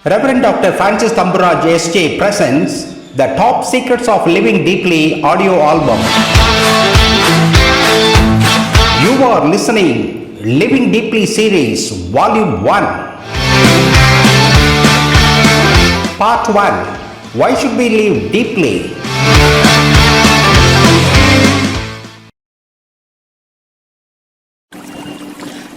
Reverend Dr. Francis Thamburaj SJ presents the Top Secrets of Living Deeply audio album. You are listening Living Deeply series volume 1. Part 1. Why should we live deeply?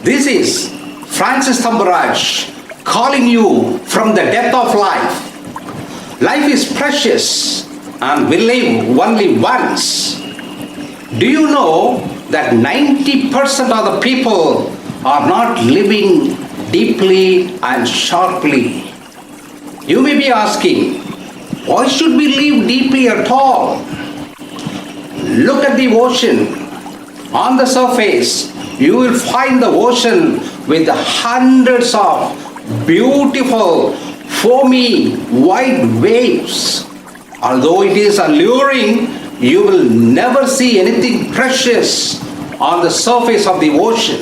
This is Francis Thamburaj calling you from the depth of life. Life is precious and we live only once. Do you know that 90% of the people are not living deeply and sharply? You may be asking, why should we live deeply at all? Look at the ocean. On the surface, you will find the ocean with hundreds of beautiful, foamy, white waves. Although it is alluring, you will never see anything precious on the surface of the ocean.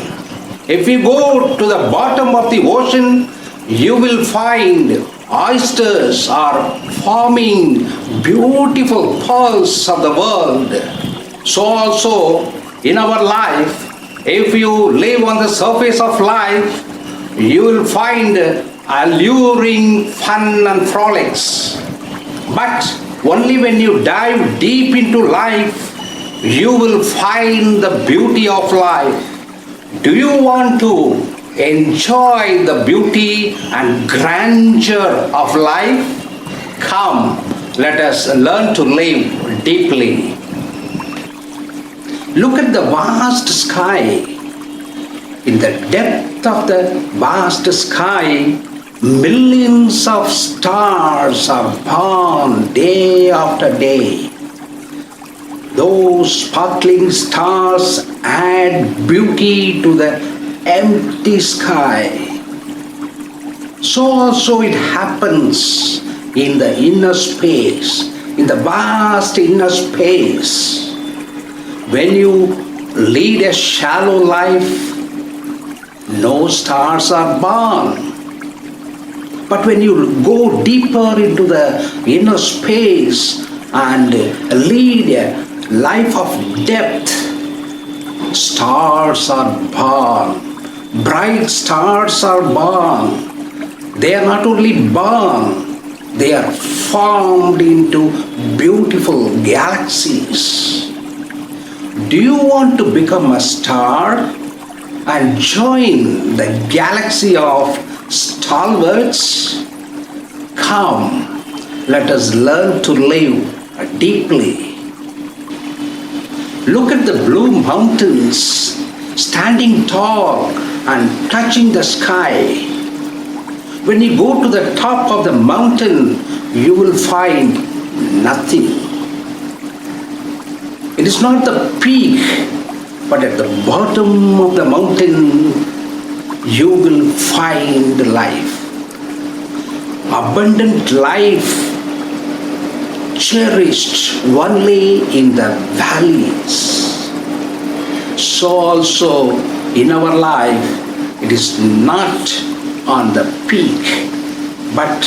If you go to the bottom of the ocean, you will find oysters are forming beautiful pearls of the world. So also in our life, if you live on the surface of life, you will find alluring fun and frolics. But only when you dive deep into life, you will find the beauty of life. Do you want to enjoy the beauty and grandeur of life? Come, let us learn to live deeply. Look at the vast sky. In the depth of the vast sky, millions of stars are born day after day. Those sparkling stars add beauty to the empty sky. So also it happens in the inner space, in the vast inner space. When you lead a shallow life, no stars are born. But when you go deeper into the inner space and lead a life of depth, stars are born. Bright stars are born. They are not only born, they are formed into beautiful galaxies. Do you want to become a star and join the galaxy of stalwarts? Come, let us learn to live deeply. Look at the blue mountains standing tall and touching the sky. When you go to the top of the mountain, you will find nothing. It is not the peak, but at the bottom of the mountain, you will find life. Abundant life, cherished only in the valleys. So also in our life, it is not on the peak, but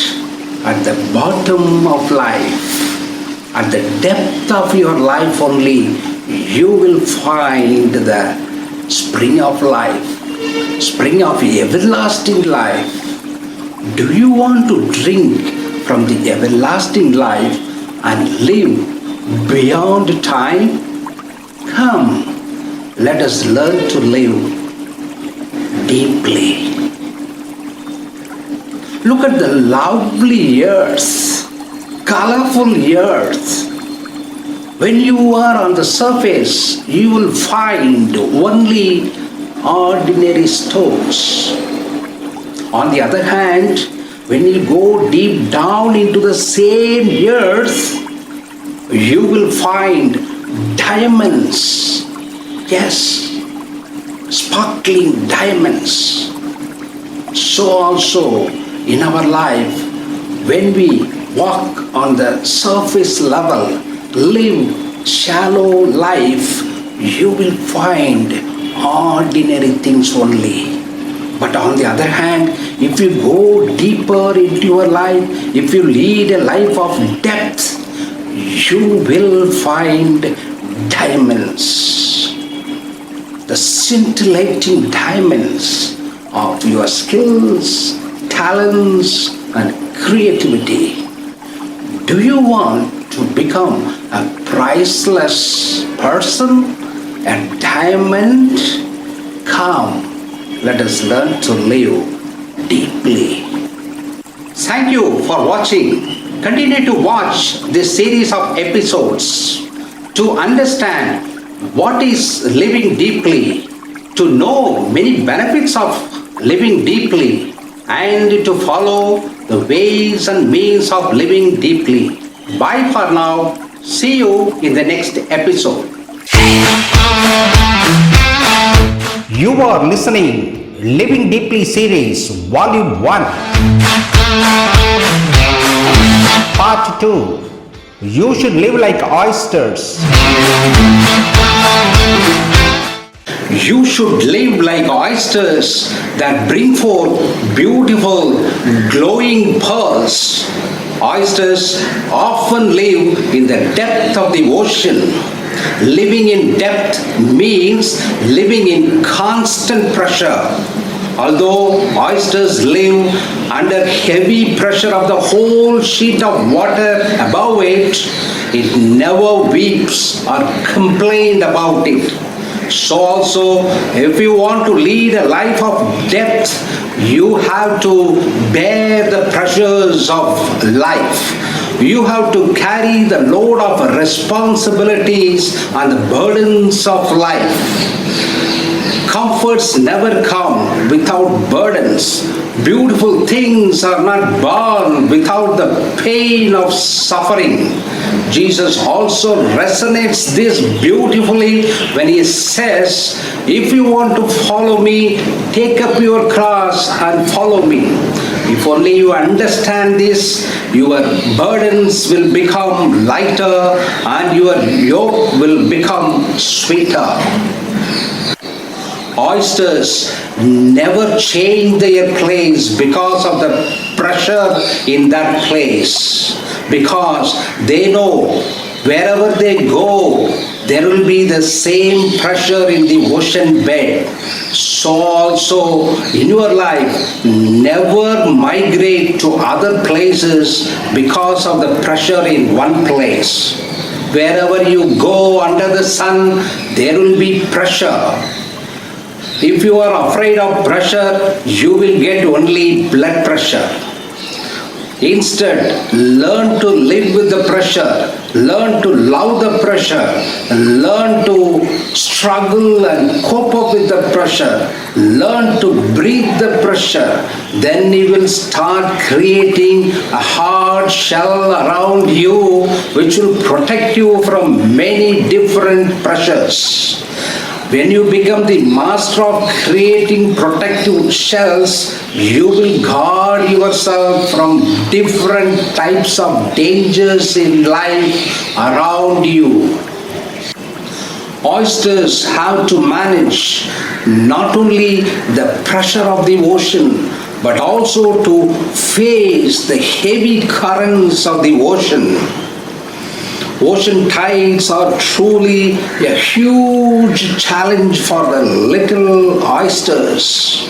at the bottom of life. At the depth of your life only, you will find the spring of life, spring of everlasting life. Do you want to drink from the everlasting life and live beyond time? Come, let us learn to live deeply. Look at the lovely earth, colorful earth. When you are on the surface, you will find only ordinary stones. On the other hand, when you go deep down into the same earth, you will find diamonds. Yes, sparkling diamonds. So also in our life, when we walk on the surface level, live shallow life, you will find ordinary things only. But on the other hand, if you go deeper into your life, if you lead a life of depth, you will find diamonds, the scintillating diamonds of your skills, talents, and creativity. Do you want to become a priceless person, a diamond? Come, let us learn to live deeply. Thank you for watching. Continue to watch this series of episodes to understand what is living deeply, to know many benefits of living deeply, and to follow the ways and means of living deeply. Bye for now. See you in the next episode. You are listening Living Deeply Series Volume 1 Part 2. You should live like oysters. You should live like oysters that bring forth beautiful, glowing pearls. Oysters often live in the depth of the ocean. Living in depth means living in constant pressure. Although oysters live under heavy pressure of the whole sheet of water above it, it never weeps or complains about it. So also, if you want to lead a life of depth, you have to bear the pressures of life. You have to carry the load of responsibilities and the burdens of life. Comforts never come without burdens. Beautiful things are not born without the pain of suffering. Jesus also resonates this beautifully when he says, if you want to follow me, take up your cross and follow me. If only you understand this, your burdens will become lighter and your yoke will become sweeter. Oysters never change their place because of the pressure in that place, because they know wherever they go, there will be the same pressure in the ocean bed. So also in your life, never migrate to other places because of the pressure in one place. Wherever you go under the sun, there will be pressure. If you are afraid of pressure, you will get only blood pressure. Instead, learn to live with the pressure, learn to love the pressure, learn to struggle and cope up with the pressure, learn to breathe the pressure. Then you will start creating a hard shell around you which will protect you from many different pressures. When you become the master of creating protective shells, you will guard yourself from different types of dangers in life around you. Oysters have to manage not only the pressure of the ocean, but also to face the heavy currents of the ocean. Ocean tides are truly a huge challenge for the little oysters.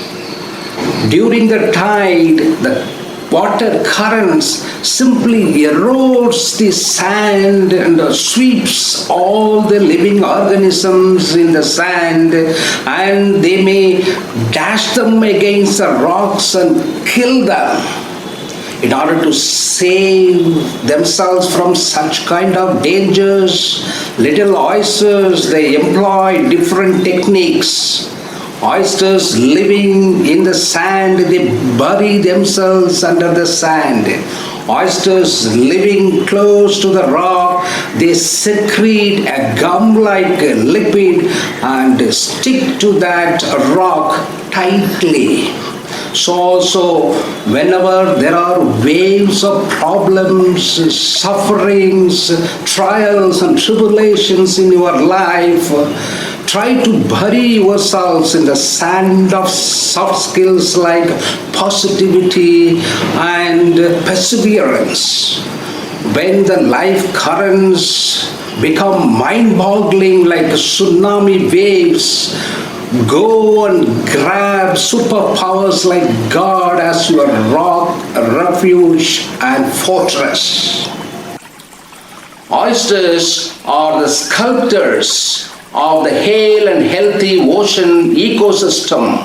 During the tide, the water currents simply erodes the sand and sweeps all the living organisms in the sand, and they may dash them against the rocks and kill them. In order to save themselves from such kind of dangers, little oysters, they employ different techniques. Oysters living in the sand, they bury themselves under the sand. Oysters living close to the rock, they secrete a gum-like liquid and stick to that rock tightly. So also, whenever there are waves of problems, sufferings, trials and tribulations in your life, try to bury yourselves in the sand of soft skills like positivity and perseverance. When the life currents become mind-boggling like tsunami waves, go and grab superpowers like God as your rock, refuge, and fortress. Oysters are the sculptors of the hale and healthy ocean ecosystem.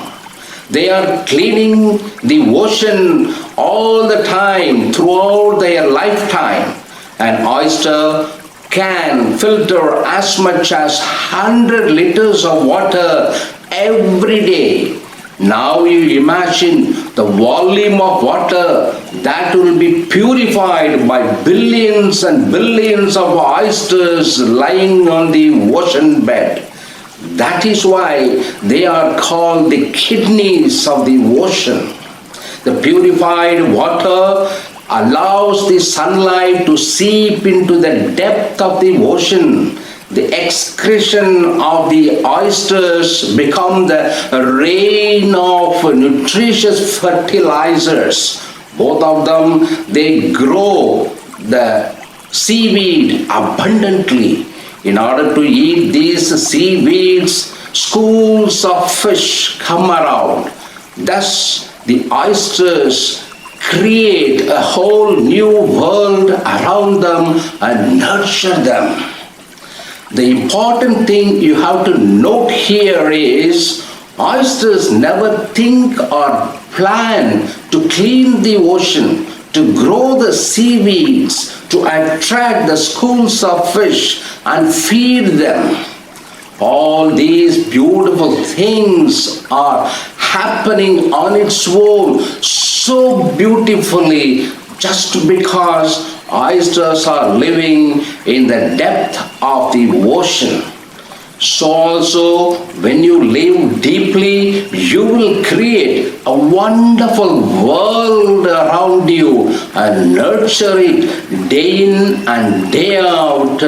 They are cleaning the ocean all the time throughout their lifetime. An oyster can filter as much as 100 liters of water every day. Now you imagine the volume of water that will be purified by billions and billions of oysters lying on the ocean bed. That is why they are called the kidneys of the ocean. The purified water allows the sunlight to seep into the depth of the ocean. The excretion of the oysters become the rain of nutritious fertilizers. Both of them, they grow the seaweed abundantly. In order to eat these seaweeds, schools of fish come around. Thus, the oysters create a whole new world around them and nurture them. The important thing you have to note here is oysters never think or plan to clean the ocean, to grow the seaweeds, to attract the schools of fish and feed them. All these beautiful things are happening on its own so beautifully just because oysters are living in the depth of the ocean. So also, when you live deeply, you will create a wonderful world around you and nurture it day in and day out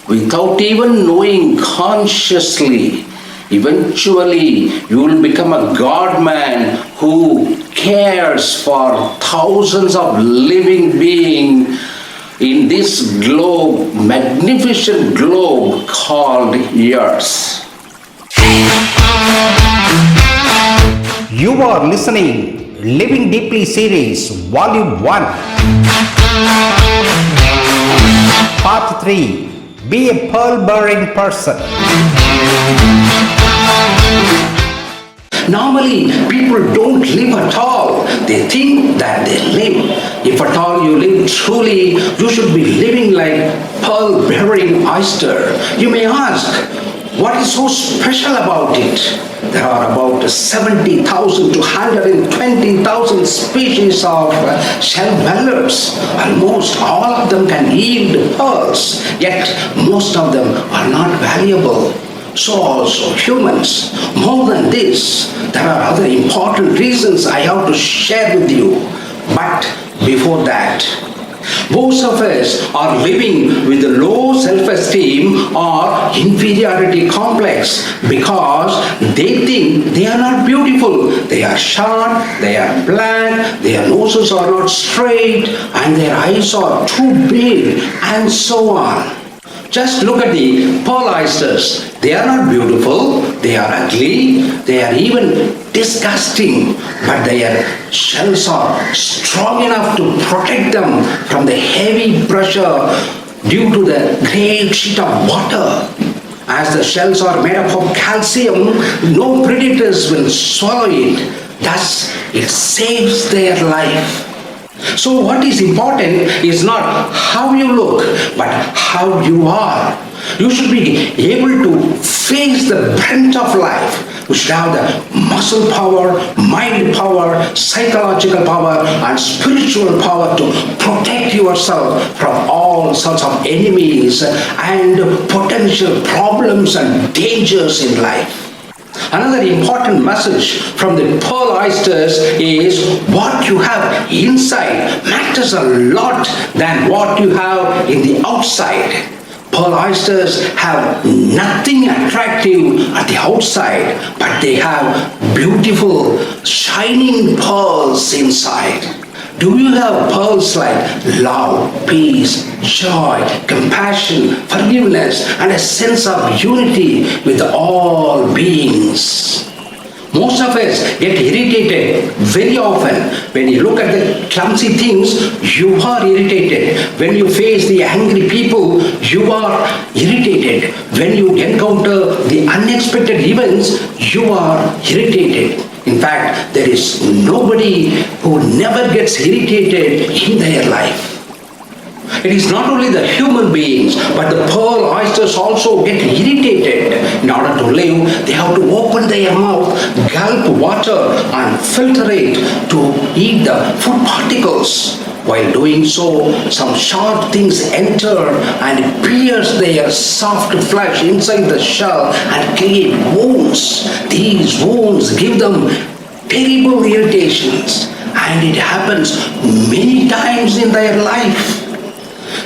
without even knowing consciously. Eventually, you will become a God man who cares for thousands of living beings in this globe, magnificent globe called yours. You are listening Living Deeply Series Volume 1 Part 3 Be a pearl-bearing person. Normally, people don't live at all. They think that they live. If at all you live truly, you should be living like pearl-bearing oyster. You may ask, what is so special about it? There are about 70,000 to 120,000 species of shell dwellers. Almost all of them can yield pearls, yet most of them are not valuable. So also humans. More than this, there are other important reasons I have to share with you. But before that, most of us are living with a low self-esteem or inferiority complex because they think they are not beautiful. They are short, they are black, their noses are not straight, and their eyes are too big, and so on. Just look at the pearl oysters. They are not beautiful, they are ugly, they are even disgusting, but their shells are strong enough to protect them from the heavy pressure due to the great sheet of water. As the shells are made up of calcium, no predators will swallow it. Thus, it saves their life. So what is important is not how you look, but how you are. You should be able to face the brunt of life. You should have the muscle power, mind power, psychological power, and spiritual power to protect yourself from all sorts of enemies and potential problems and dangers in life. Another important message from the pearl oysters is what you have inside matters a lot than what you have in the outside. Pearl oysters have nothing attractive at the outside, but they have beautiful, shining pearls inside. Do you have pearls like love, peace, joy, compassion, forgiveness, and a sense of unity with all beings? Most of us get irritated very often. When you look at the clumsy things, you are irritated. When you face the angry people, you are irritated. When you encounter the unexpected events, you are irritated. In fact, there is nobody who never gets irritated in their life. It is not only the human beings, but the pearl oysters also get irritated. In order to live, they have to open their mouth, gulp water, and filter it to eat the food particles. While doing so, some sharp things enter and pierce their soft flesh inside the shell and create wounds. These wounds give them terrible irritations, and it happens many times in their life.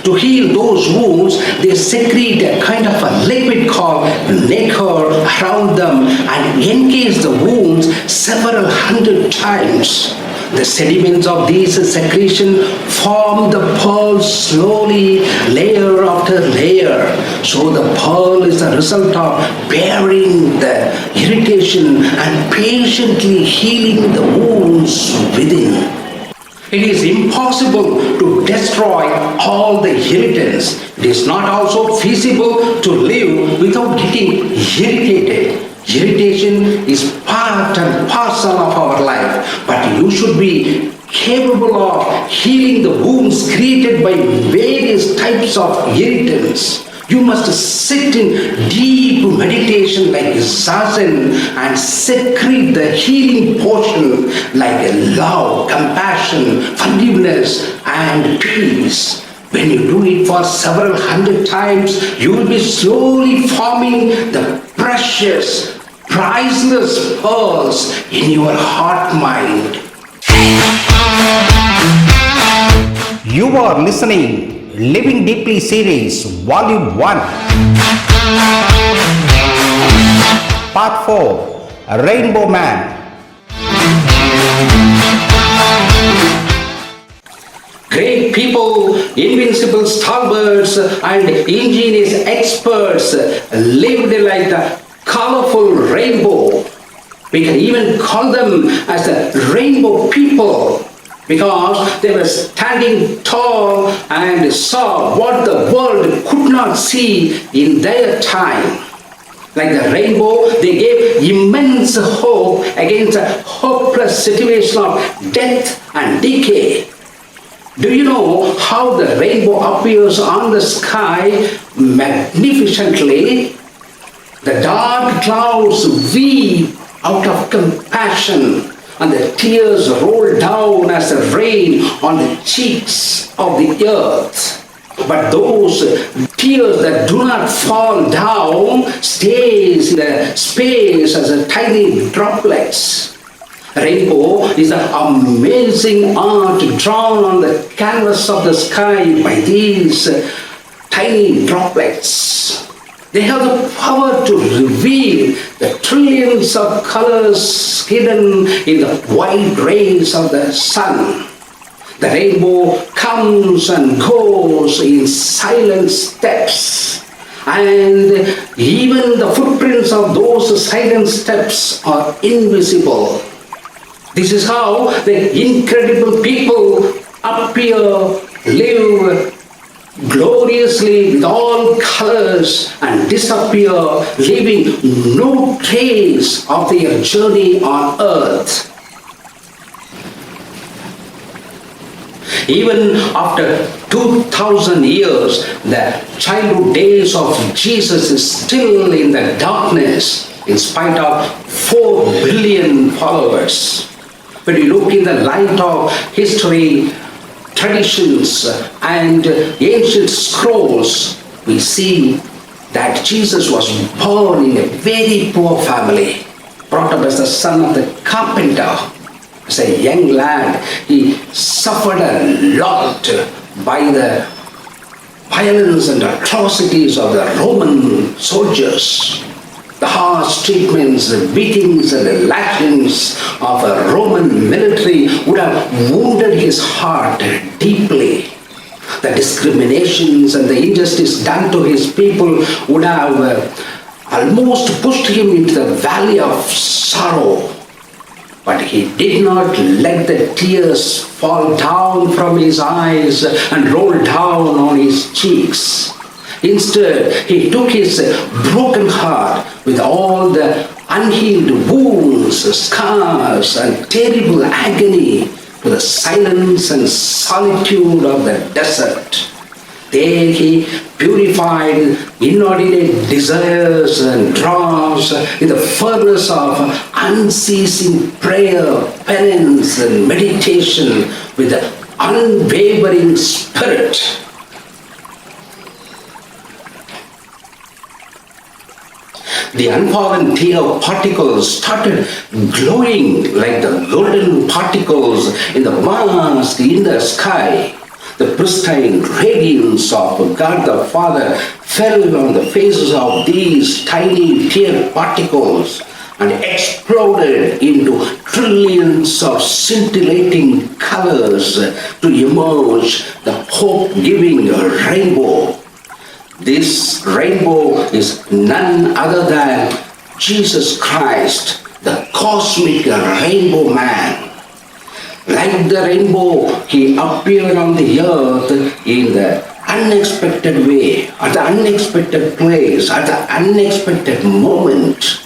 To heal those wounds, they secrete a kind of a liquid called nacre around them and encase the wounds several hundred times. The sediments of these secretions form the pearl slowly, layer after layer. So the pearl is the result of bearing the irritation and patiently healing the wounds within. It is impossible to destroy all the irritants. It is not also feasible to live without getting irritated. Irritation is part and parcel of our life, but you should be capable of healing the wounds created by various types of irritants. You must sit in deep meditation like zazen and secrete the healing portion like love, compassion, forgiveness, and peace. When you do it for several hundred times, you will be slowly forming the precious, priceless pearls in your heart mind. You are listening Living Deeply Series Volume 1 Part 4 Rainbow Man. Great people, invincible stalwarts, and ingenious experts lived like the colorful rainbow. We can even call them as the rainbow people, because they were standing tall and saw what the world could not see in their time. Like the rainbow, they gave immense hope against a hopeless situation of death and decay. Do you know how the rainbow appears on the sky magnificently? The dark clouds weep out of compassion, and the tears roll down as the rain on the cheeks of the earth. But those tears that do not fall down stays in the space as a tiny droplets. Rainbow is an amazing art drawn on the canvas of the sky by these tiny droplets. They have the power to reveal the trillions of colors hidden in the white rays of the sun. The rainbow comes and goes in silent steps, and even the footprints of those silent steps are invisible. This is how the incredible people appear, live gloriously with all colors, and disappear, leaving no trace of their journey on earth. Even after 2000 years, the childhood days of Jesus is still in the darkness in spite of 4 billion followers. When you look in the light of history, traditions, and ancient scrolls, we see that Jesus was born in a very poor family, brought up as the son of the carpenter. As a young lad, he suffered a lot by the violence and atrocities of the Roman soldiers, the harsh treatments, the beatings and the lashings of a Roman military would have wounded his heart deeply. The discriminations and the injustice done to his people would have almost pushed him into the valley of sorrow. But he did not let the tears fall down from his eyes and roll down on his cheeks. Instead, he took his broken heart with all the unhealed wounds, scars, and terrible agony to the silence and solitude of the desert. There he purified inordinate desires and dross in the furnace of unceasing prayer, penance, and meditation with the unwavering spirit. The unfallen tear particles started glowing like the golden particles in the vast inner sky. The pristine radiance of God the Father fell on the faces of these tiny tear particles and exploded into trillions of scintillating colors to emerge the hope-giving rainbow. This rainbow is none other than Jesus Christ, the cosmic rainbow man. Like the rainbow, he appeared on the earth in the unexpected way, at the unexpected place, at the unexpected moment.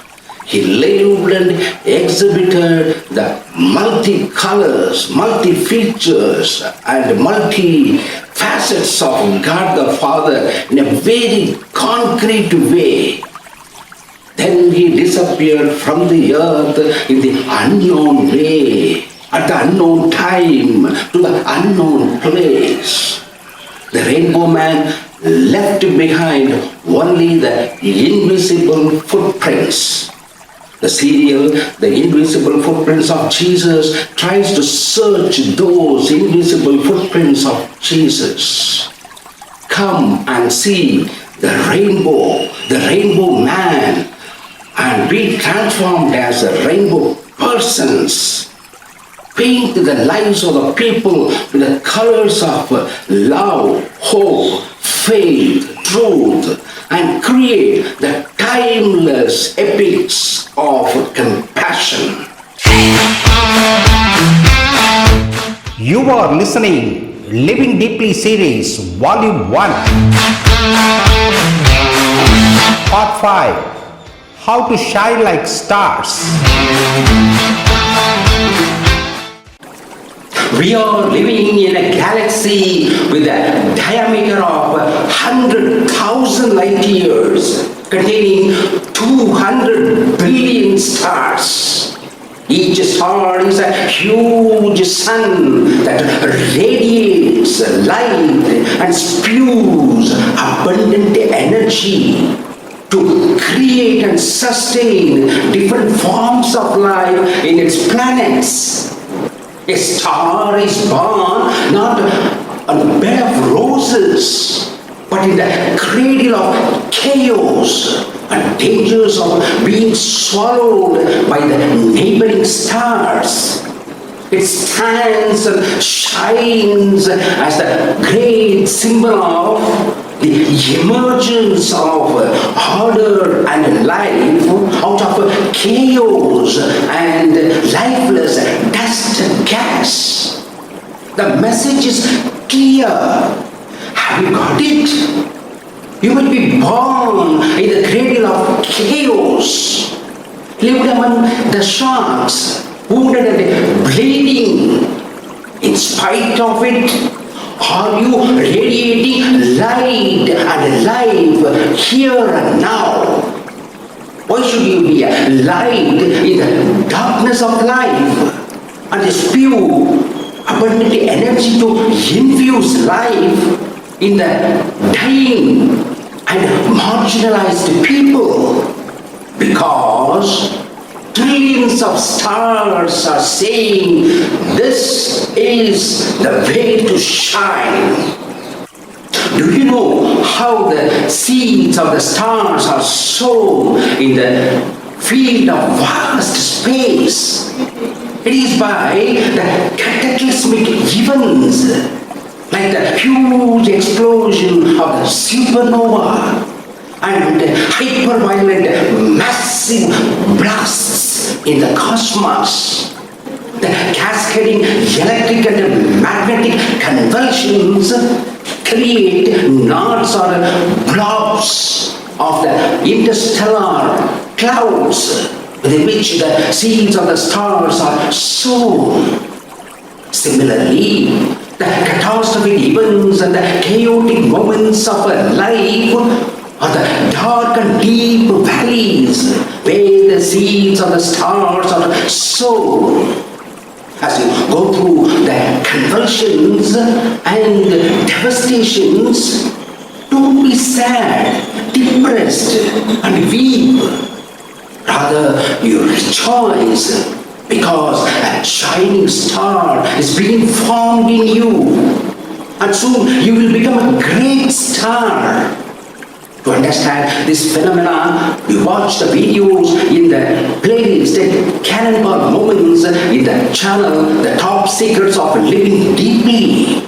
He lived and exhibited the multi-colors, multi-features, and multi-facets of God the Father in a very concrete way. Then he disappeared from the earth in the unknown way, at the unknown time, to the unknown place. The rainbow man left behind only the invisible footprints. The serial, The Invisible Footprints of Jesus, tries to search those invisible footprints of Jesus. Come and see the rainbow man, and be transformed as a rainbow persons. Paint the lives of the people with the colors of love, hope, faith, truth, and create the timeless epics of compassion. You are listening Living Deeply Series Volume 1 Part 5 How to Shine Like Stars. We are living in a galaxy with a diameter of 100,000 light years, containing 200 billion stars. Each star is a huge sun that radiates light and spews abundant energy to create and sustain different forms of life in its planets. A star is born not on the bed of roses, but in the cradle of chaos and dangers of being swallowed by the neighboring stars. It stands and shines as the great symbol of the emergence of order and life out of chaos and lifeless dust and gas. The message is clear. Have you got it? You will be born in the cradle of chaos, lived among the sharks, wounded and bleeding. In spite of it, are you radiating light and life here and now? Why should you be a light in the darkness of life and spew abundant energy to infuse life in the dying and marginalized people? Because trillions of stars are saying this is the way to shine. Do you know how the seeds of the stars are sown in the field of vast space? It is by the cataclysmic events, like the huge explosion of the supernova and hyperviolent massive blasts in the cosmos. The cascading electric and magnetic convulsions create knots or blobs of the interstellar clouds within which the seeds of the stars are sown. Similarly, the catastrophic events and the chaotic moments of a life are the dark and deep valleys where the seeds of the stars are sown. As you go through the convulsions and devastations, don't be sad, depressed, and weep. Rather, you rejoice because a shining star is being formed in you. And soon you will become a great star. To understand this phenomena, you watch the videos in the playlist Cannonball Moments in the channel The Top Secrets of Living Deeply.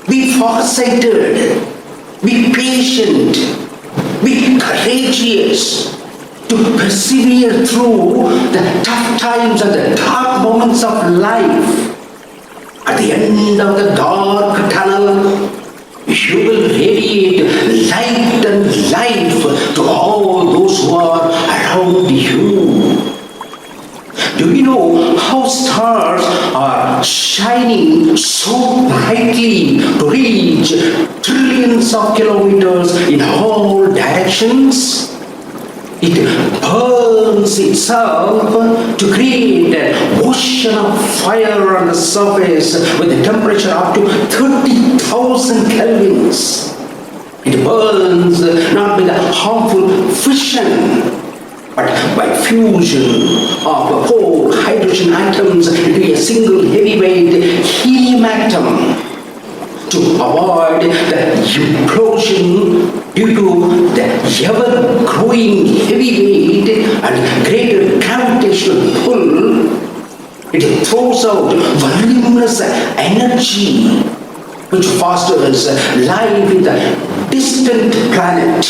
Be farsighted, be patient, be courageous to persevere through the tough times and the dark moments of life. At the end of the dark tunnel, you will radiate light and life to all those who are around you. Do you know how stars are shining so brightly to reach trillions of kilometers in all directions? It burns itself to create an ocean of fire on the surface with a temperature up to 30,000 kelvins. It burns not with a harmful fission, but by fusion of 4 hydrogen atoms into a single heavyweight helium atom to avoid the implosion due to the ever-growing heavy weight and greater gravitational pull. It throws out voluminous energy which fosters life in the distant planet.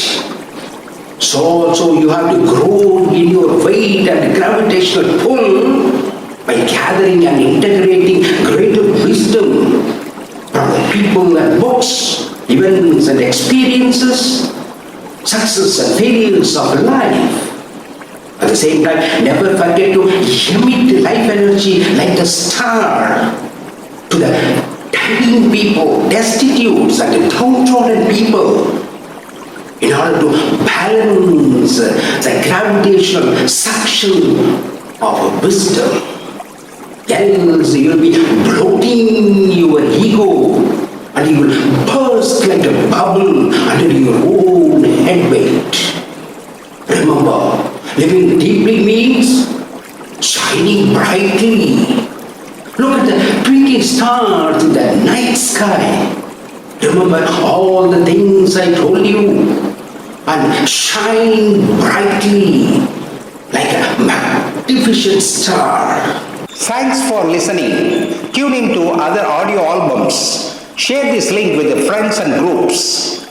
So also you have to grow in your weight and gravitational pull by gathering and integrating greater wisdom from the people and books, events and experiences, success and failures of life. At the same time, never forget to emit life energy like a star to the dying people, destitutes and downtrodden people in order to balance the gravitational suction of wisdom. Else you will be bloating your ego and you will burst like a bubble under your own head weight. Remember, living deeply means shining brightly. Look at the twinkling stars in the night sky. Remember all the things I told you and shine brightly like a magnificent star. Thanks for listening. Tune in to other audio albums. Share this link with your friends and groups.